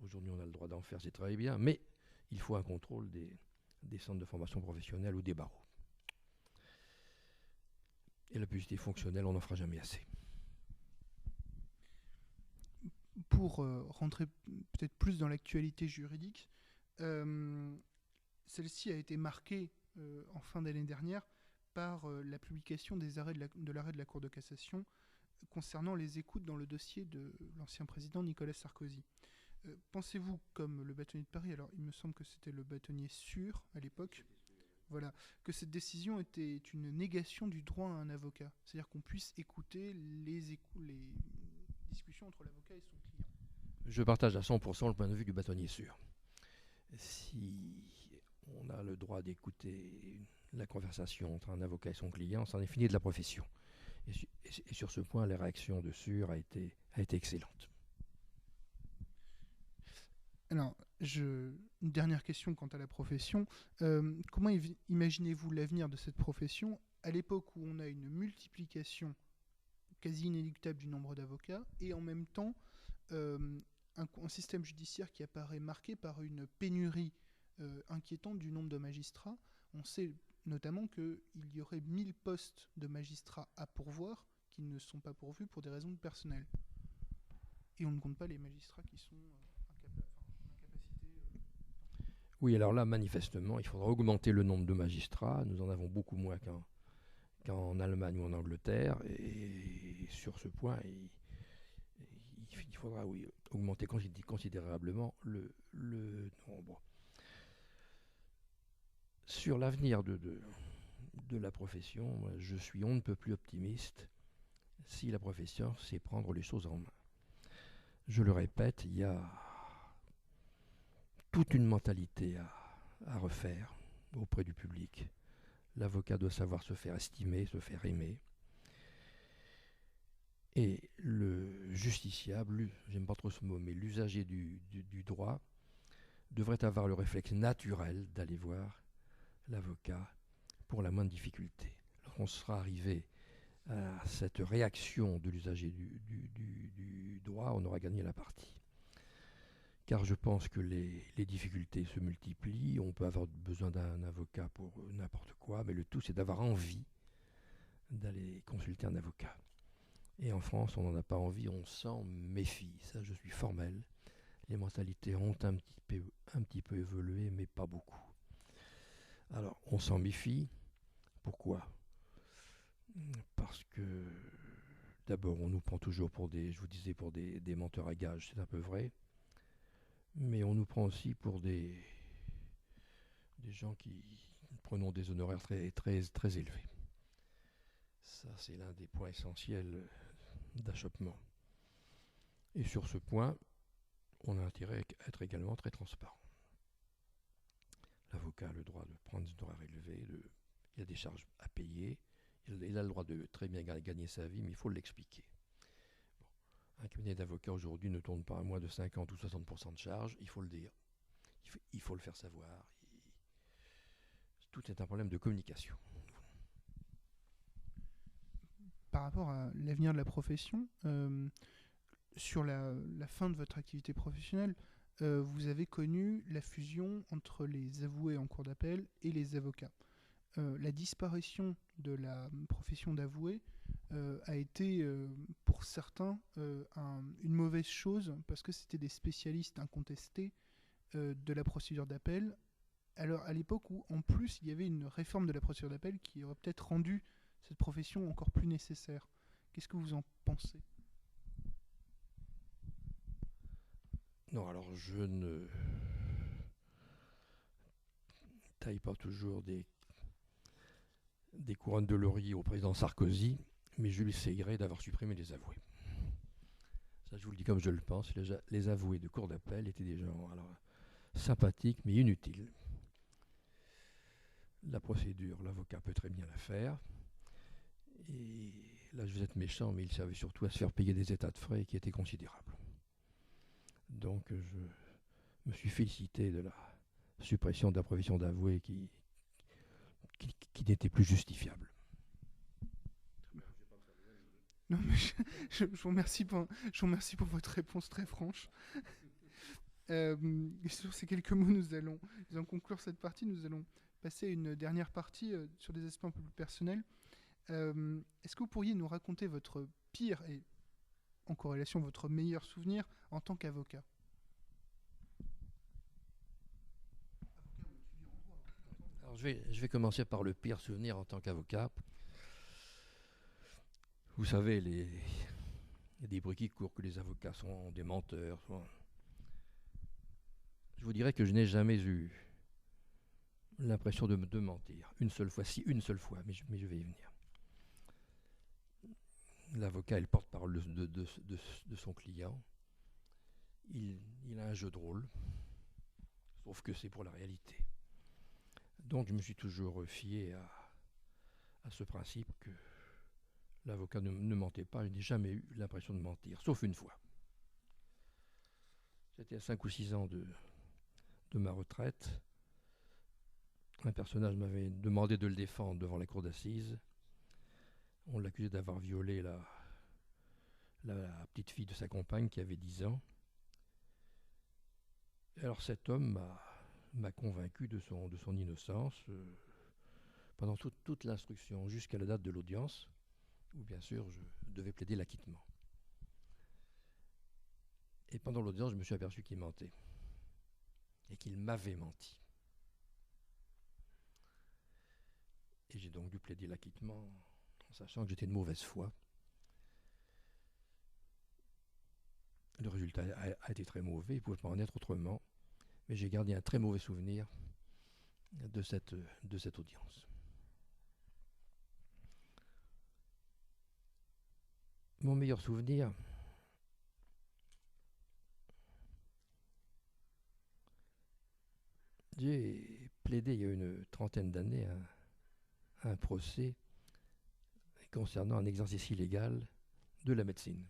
Aujourd'hui, on a le droit d'en faire, c'est très bien, mais il faut un contrôle des centres de formation professionnelle ou des barreaux. Et la publicité fonctionnelle, on n'en fera jamais assez. Pour rentrer peut-être plus dans l'actualité juridique, celle-ci a été marquée en fin d'année dernière par la publication des arrêts de l'arrêt de la Cour de cassation concernant les écoutes dans le dossier de l'ancien président Nicolas Sarkozy. Pensez-vous, comme le bâtonnier de Paris, alors il me semble que c'était le bâtonnier sûr à l'époque, voilà, que cette décision était une négation du droit à un avocat, c'est-à-dire qu'on puisse écouter les discussions entre l'avocat et son client? Je partage à 100% le point de vue du bâtonnier sûr. Si on a le droit d'écouter la conversation entre un avocat et son client, c'en est fini de la profession. Et sur ce point, la réaction de sûr a été excellente. Alors, une dernière question quant à la profession. Comment imaginez-vous l'avenir de cette profession à l'époque où on a une multiplication quasi inéluctable du nombre d'avocats et en même temps un système judiciaire qui apparaît marqué par une pénurie inquiétante du nombre de magistrats. On sait notamment qu'il y aurait 1000 postes de magistrats à pourvoir qui ne sont pas pourvus pour des raisons de personnel. Et on ne compte pas les magistrats qui sont en incapacité. Oui, alors là, manifestement, il faudra augmenter le nombre de magistrats. Nous en avons beaucoup moins qu'en Allemagne ou en Angleterre. Et sur ce point, il faudra augmenter considérablement le nombre. Sur l'avenir de la profession, moi, je suis on ne peut plus optimiste si la profession sait prendre les choses en main. Je le répète, il y a toute une mentalité à refaire auprès du public. L'avocat doit savoir se faire estimer, se faire aimer. Et le justiciable, j'aime pas trop ce mot, mais l'usager du droit devrait avoir le réflexe naturel d'aller voir l'avocat pour la moindre difficulté. Lorsqu'on sera arrivé à cette réaction de l'usager du droit, on aura gagné la partie. Car je pense que les difficultés se multiplient, on peut avoir besoin d'un avocat pour n'importe quoi, mais le tout c'est d'avoir envie d'aller consulter un avocat. Et en France, on n'en a pas envie, on s'en méfie. Ça, je suis formel. Les mentalités ont un petit peu évolué, mais pas beaucoup. Alors, on s'en méfie. Pourquoi ? Parce que, d'abord, on nous prend toujours pour des menteurs à gages, c'est un peu vrai. Mais on nous prend aussi pour des gens qui prenons des honoraires très, très, très élevés. Ça, c'est l'un des points essentiels d'achoppement. Et sur ce point, on a intérêt à être également très transparent. L'avocat a le droit de prendre des honoraires élevés, il y a des charges à payer, il a le droit de très bien gagner sa vie, mais il faut l'expliquer. Bon. Un cabinet d'avocats aujourd'hui ne tourne pas à moins de 50 ou 60% de charges, il faut le dire. Il faut le faire savoir. Tout est un problème de communication. Par rapport à l'avenir de la profession, sur la fin de votre activité professionnelle, vous avez connu la fusion entre les avoués en cour d'appel et les avocats. La disparition de la profession d'avoué a été pour certains une mauvaise chose parce que c'était des spécialistes incontestés de la procédure d'appel. Alors à l'époque où en plus il y avait une réforme de la procédure d'appel qui aurait peut-être rendu cette profession encore plus nécessaire. Qu'est-ce que vous en pensez ? Non, alors je ne taille pas toujours des couronnes de laurier au président Sarkozy, mais je lui essayerai d'avoir supprimé les avoués. Ça, je vous le dis comme je le pense, les avoués de cour d'appel étaient des gens sympathiques mais inutiles. La procédure, l'avocat peut très bien la faire. Et là, je vais être méchant, mais il servait surtout à se faire payer des états de frais qui étaient considérables. Donc, je me suis félicité de la suppression de la profession d'avoué qui n'était plus justifiable. Non, mais je vous remercie pour votre réponse très franche. Sur ces quelques mots, nous allons conclure cette partie. Nous allons passer à une dernière partie sur des aspects un peu plus personnels. Est-ce que vous pourriez nous raconter votre pire et, en corrélation, votre meilleur souvenir en tant qu'avocat ? Alors, je vais commencer par le pire souvenir en tant qu'avocat. Vous savez, il y a des bruits qui courent que les avocats sont des menteurs. Je vous dirais que je n'ai jamais eu l'impression de mentir. Une seule fois, mais je vais y venir. L'avocat est le porte-parole de son client. Il a un jeu de rôle, sauf que c'est pour la réalité. Donc je me suis toujours fié à ce principe que l'avocat ne mentait pas. Je n'ai jamais eu l'impression de mentir, sauf une fois. C'était à 5 ou 6 ans de ma retraite. Un personnage m'avait demandé de le défendre devant la cour d'assises. On l'accusait d'avoir violé la petite fille de sa compagne qui avait 10 ans. Alors cet homme m'a convaincu de son innocence pendant toute l'instruction, jusqu'à la date de l'audience, où bien sûr je devais plaider l'acquittement. Et pendant l'audience, je me suis aperçu qu'il mentait, et qu'il m'avait menti. Et j'ai donc dû plaider l'acquittement, en sachant que j'étais de mauvaise foi. Le résultat a été très mauvais, il ne pouvait pas en être autrement, mais j'ai gardé un très mauvais souvenir de cette audience. Mon meilleur souvenir, j'ai plaidé il y a une trentaine d'années à un procès concernant un exercice illégal de la médecine.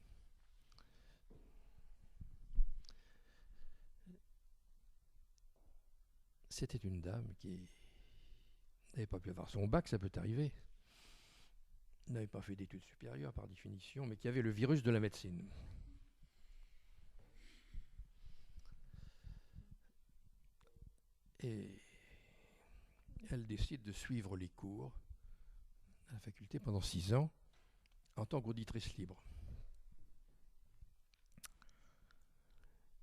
C'était une dame qui n'avait pas pu avoir son bac, ça peut arriver, n'avait pas fait d'études supérieures par définition, mais qui avait le virus de la médecine. Et elle décide de suivre les cours à la faculté pendant 6 ans en tant qu'auditrice libre.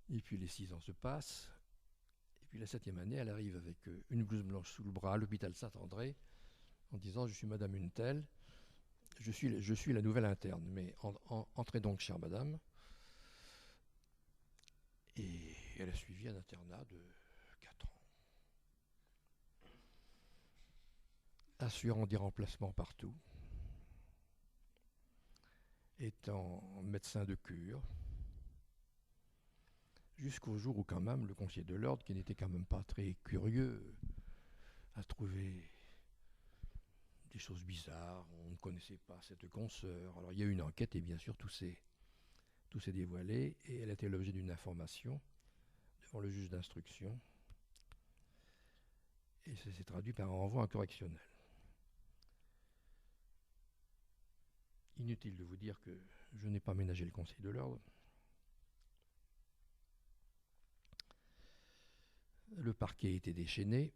Et puis les 6 ans se passent, et puis la 7e année, elle arrive avec une blouse blanche sous le bras à l'hôpital Saint-André, en disant « Je suis madame une telle, je suis la nouvelle interne, mais entrez donc, chère madame ». Et elle a suivi un internat de 4 ans, assurant des remplacements partout, étant médecin de cure, jusqu'au jour où quand même le conseiller de l'ordre, qui n'était quand même pas très curieux, a trouvé des choses bizarres. On ne connaissait pas cette consoeur. Alors il y a eu une enquête et bien sûr tout s'est dévoilé, et elle a été l'objet d'une information devant le juge d'instruction, et ça s'est traduit par un renvoi en correctionnel. Inutile de vous dire que je n'ai pas ménagé le conseil de l'ordre. Le parquet était déchaîné,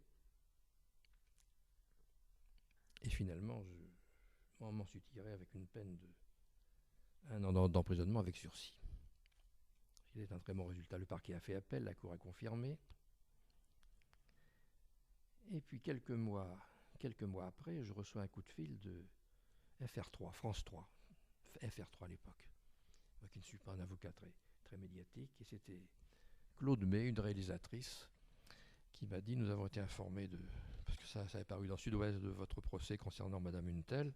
et finalement je m'en suis tiré avec une peine de 1 an d'emprisonnement avec sursis. C'était un très bon résultat. Le parquet a fait appel, la cour a confirmé. Et puis quelques mois après, je reçois un coup de fil de FR3, France 3, FR3 à l'époque. Moi qui ne suis pas un avocat très médiatique, et c'était Claude May, une réalisatrice, qui m'a dit « Nous avons été informés de... » parce que ça avait paru dans Sud-Ouest, de votre procès concernant Madame Untel.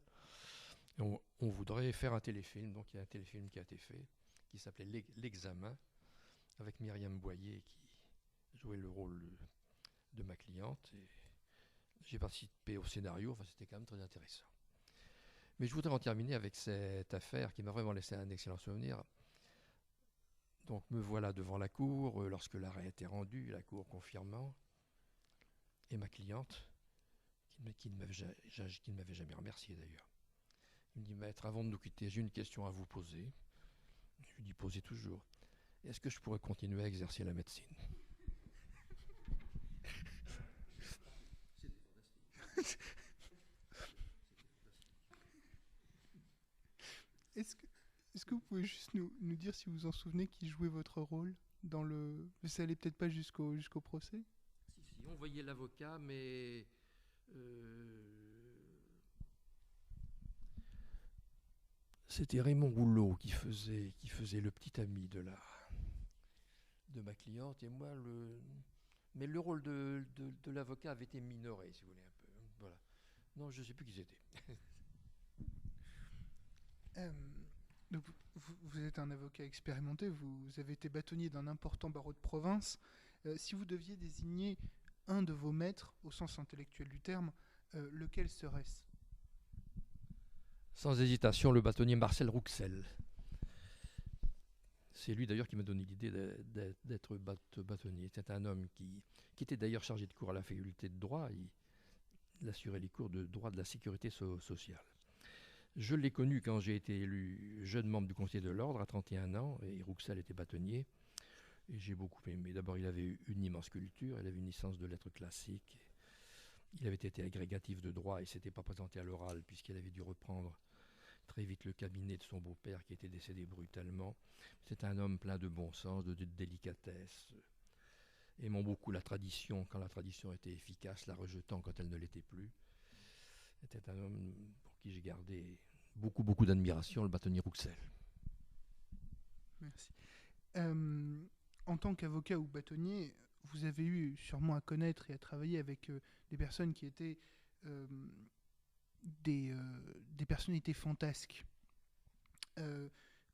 Et on voudrait faire un téléfilm. Donc il y a un téléfilm qui a été fait, qui s'appelait L'Examen, avec Myriam Boyer qui jouait le rôle de ma cliente. Et j'ai participé au scénario, enfin c'était quand même très intéressant. Mais je voudrais en terminer avec cette affaire qui m'a vraiment laissé un excellent souvenir. Donc me voilà devant la cour, lorsque l'arrêt a été rendu, la cour confirmant, et ma cliente, qui ne m'avait jamais remercié d'ailleurs. Il me dit « Maître, avant de nous quitter, j'ai une question à vous poser. » Je lui dis « Posez toujours. Est-ce que je pourrais continuer à exercer la médecine ?» Est-ce que vous pouvez juste nous dire si vous vous en souvenez qui jouait votre rôle dans le... Ça allait peut-être pas jusqu'au procès? Si, on voyait l'avocat, mais... C'était Raymond Rouleau qui faisait le petit ami de ma cliente, et moi, mais le rôle de l'avocat avait été minoré, si vous voulez, un peu. Voilà. Non, je ne sais plus qui c'était. Donc vous êtes un avocat expérimenté, vous avez été bâtonnier d'un important barreau de province. Si vous deviez désigner un de vos maîtres, au sens intellectuel du terme, lequel serait-ce? Sans hésitation, le bâtonnier Marcel Rouxel. C'est lui d'ailleurs qui m'a donné l'idée d'être bâtonnier. C'était un homme qui était d'ailleurs chargé de cours à la faculté de droit. Il assurait les cours de droit de la sécurité sociale. Je l'ai connu quand j'ai été élu jeune membre du Conseil de l'Ordre à 31 ans, et Rouxel était bâtonnier. Et j'ai beaucoup aimé. D'abord, il avait eu une immense culture, il avait une licence de lettres classiques. Il avait été agrégatif de droit et s'était pas présenté à l'oral puisqu'il avait dû reprendre très vite le cabinet de son beau-père qui était décédé brutalement. C'est un homme plein de bon sens, de délicatesse, aimant beaucoup la tradition quand la tradition était efficace, la rejetant quand elle ne l'était plus. C'était un homme pour qui j'ai gardé beaucoup d'admiration, le bâtonnier Rouxel. Merci. En tant qu'avocat ou bâtonnier, vous avez eu sûrement à connaître et à travailler avec des personnes qui étaient euh, des personnalités fantasques. Euh,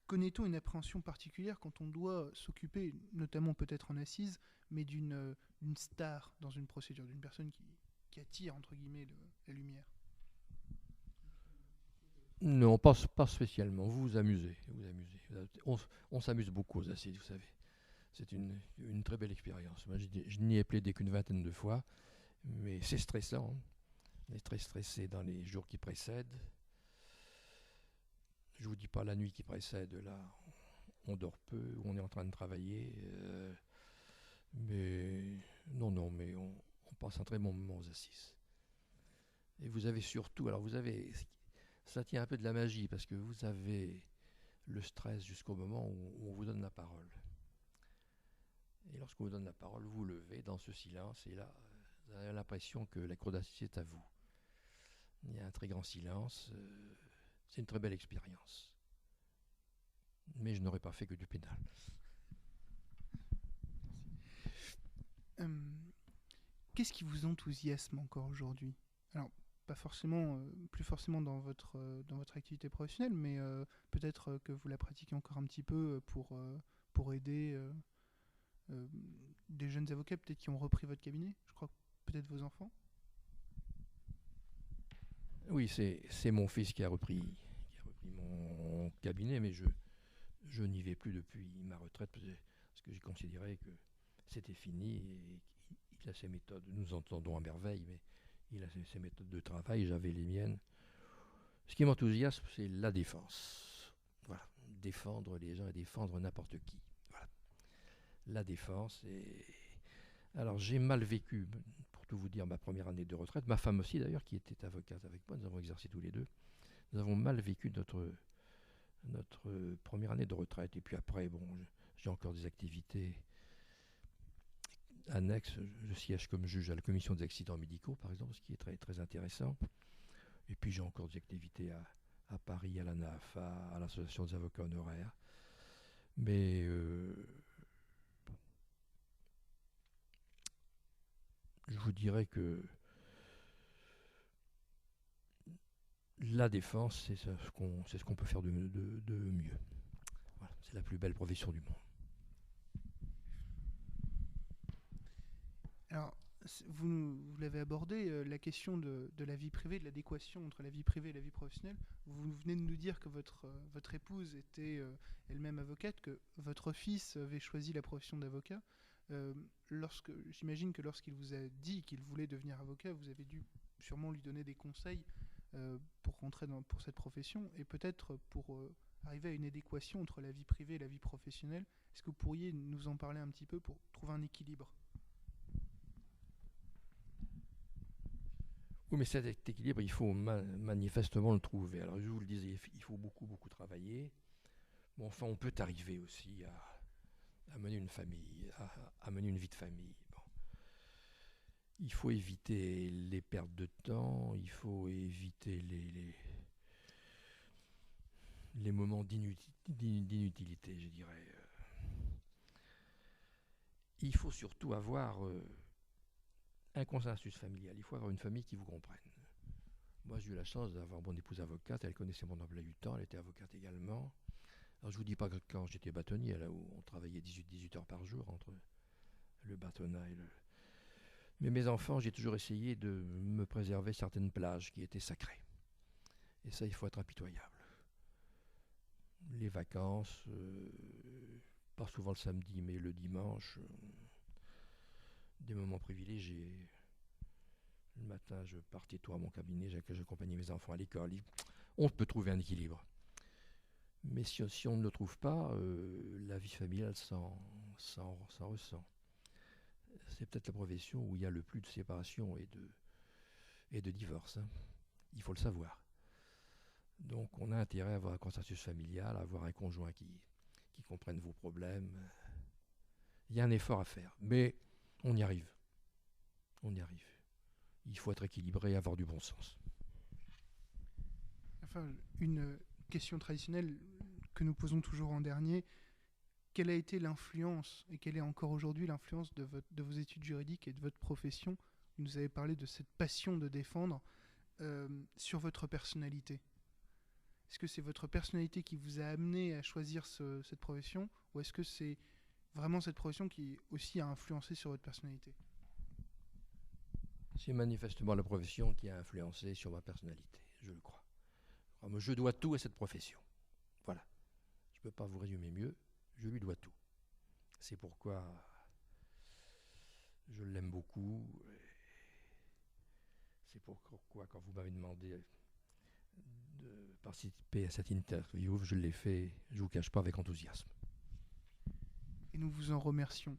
Connaît-on une appréhension particulière quand on doit s'occuper, notamment peut-être en assise, mais d'une star dans une procédure, d'une personne qui attire, entre guillemets, la lumière? Non, pas spécialement. Vous vous amusez. On s'amuse beaucoup aux assises, vous savez. C'est une très belle expérience. Moi, je n'y ai plaidé qu'une vingtaine de fois, mais c'est stressant. On est très stressé dans les jours qui précèdent. Je vous dis pas la nuit qui précède, là, on dort peu, on est en train de travailler. Mais non, mais on passe un très bon moment aux assises. Et vous avez surtout, alors vous avez, ça tient un peu de la magie parce que vous avez le stress jusqu'au moment où on vous donne la parole. Et lorsqu'on vous donne la parole, vous vous levez dans ce silence et là, vous avez l'impression que la cour d'assises est à vous. Il y a un très grand silence. C'est une très belle expérience. Mais je n'aurais pas fait que du pénal. Qu'est-ce qui vous enthousiasme encore aujourd'hui? Alors, pas forcément, plus forcément dans votre activité professionnelle, mais peut-être que vous la pratiquez encore un petit peu pour aider des jeunes avocats peut-être qui ont repris votre cabinet. Je crois peut-être vos enfants. Oui, c'est mon fils qui a repris mon cabinet, mais je n'y vais plus depuis ma retraite parce que j'ai considéré que c'était fini et il a ses méthodes. Nous entendons à merveille, mais il a ses méthodes de travail, j'avais les miennes. Ce qui m'enthousiasme, c'est la défense. Voilà, défendre les gens et défendre n'importe qui. Voilà, la défense. Alors j'ai mal vécu, pour tout vous dire, ma première année de retraite. Ma femme aussi d'ailleurs, qui était avocate avec moi, nous avons exercé tous les deux. Nous avons mal vécu notre première année de retraite. Et puis après, bon, j'ai encore des activités annexes. Je siège comme juge à la commission des accidents médicaux, par exemple, ce qui est très, très intéressant. Et puis j'ai encore des activités à Paris, à la NAFA, à l'association des avocats honoraires. Mais je vous dirais que la défense, c'est ce qu'on peut faire de mieux. Voilà, c'est la plus belle profession du monde. Alors, vous l'avez abordé, la question de la vie privée, de l'adéquation entre la vie privée et la vie professionnelle. Vous venez de nous dire que votre épouse était elle-même avocate, que votre fils avait choisi la profession d'avocat. J'imagine que lorsqu'il vous a dit qu'il voulait devenir avocat, vous avez dû sûrement lui donner des conseils pour rentrer pour cette profession et peut-être pour arriver à une adéquation entre la vie privée et la vie professionnelle. Est-ce que vous pourriez nous en parler un petit peu pour trouver un équilibre? Oui, mais cet équilibre, il faut manifestement le trouver. Alors, je vous le disais, il faut beaucoup travailler. Bon, enfin, on peut arriver aussi à mener une famille, à mener une vie de famille. Bon. Il faut éviter les pertes de temps, il faut éviter les moments d'inutilité, je dirais. Il faut surtout avoir un consensus familial. Il faut avoir une famille qui vous comprenne. Moi, j'ai eu la chance d'avoir mon épouse avocate. Elle connaissait mon emploi du temps. Elle était avocate également. Alors, je vous dis pas que quand j'étais bâtonnier, là où on travaillait 18 heures par jour entre le bâtonnat et le... Mais mes enfants, j'ai toujours essayé de me préserver certaines plages qui étaient sacrées. Et ça, il faut être impitoyable. Les vacances, pas souvent le samedi, mais le dimanche, des moments privilégiés. Le matin, je partais tôt à mon cabinet, j'accompagnais mes enfants à l'école. On peut trouver un équilibre. Mais si on ne le trouve pas, la vie familiale ça ressent. C'est peut-être la profession où il y a le plus de séparation et de divorce, hein. Il faut le savoir. Donc on a intérêt à avoir un consensus familial, à avoir un conjoint qui comprenne vos problèmes. Il y a un effort à faire, mais on y arrive. On y arrive. Il faut être équilibré et avoir du bon sens. Enfin, une question traditionnelle que nous posons toujours en dernier, quelle a été l'influence, et quelle est encore aujourd'hui l'influence de vos études juridiques et de votre profession? Vous nous avez parlé de cette passion de défendre sur votre personnalité. Est-ce que c'est votre personnalité qui vous a amené à choisir cette profession, ou est-ce que c'est vraiment cette profession qui aussi a influencé sur votre personnalité? C'est manifestement la profession qui a influencé sur ma personnalité, je le crois. Je dois tout à cette profession. Voilà. Je ne peux pas vous résumer mieux, je lui dois tout. C'est pourquoi je l'aime beaucoup. C'est pourquoi, quand vous m'avez demandé de participer à cette interview, je l'ai fait, je ne vous cache pas, avec enthousiasme. Et nous vous en remercions.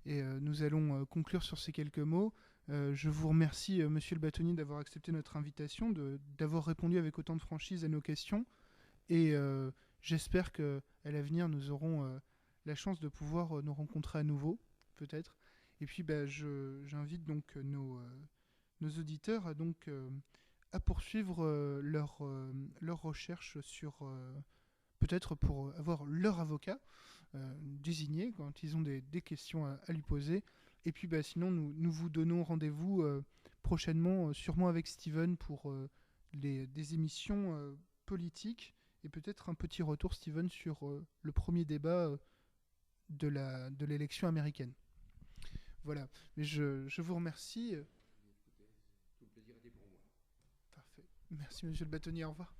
Et nous allons conclure sur ces quelques mots. Je vous remercie, Monsieur le bâtonnier, d'avoir accepté notre invitation, d'avoir répondu avec autant de franchise à nos questions. Et j'espère qu'à l'avenir, nous aurons la chance de pouvoir nous rencontrer à nouveau, peut-être. Et puis, j'invite donc nos auditeurs à poursuivre leur recherche sur peut-être pour avoir leur avocat désigné quand ils ont des questions à lui poser. Et puis sinon, nous vous donnons rendez-vous prochainement, sûrement avec Steven, pour des émissions politiques, et peut-être un petit retour, Steven, sur le premier débat de l'élection américaine. Voilà. Mais je vous remercie. Tout le plaisir était pour moi. Parfait. Merci, Monsieur le bâtonnier. Au revoir.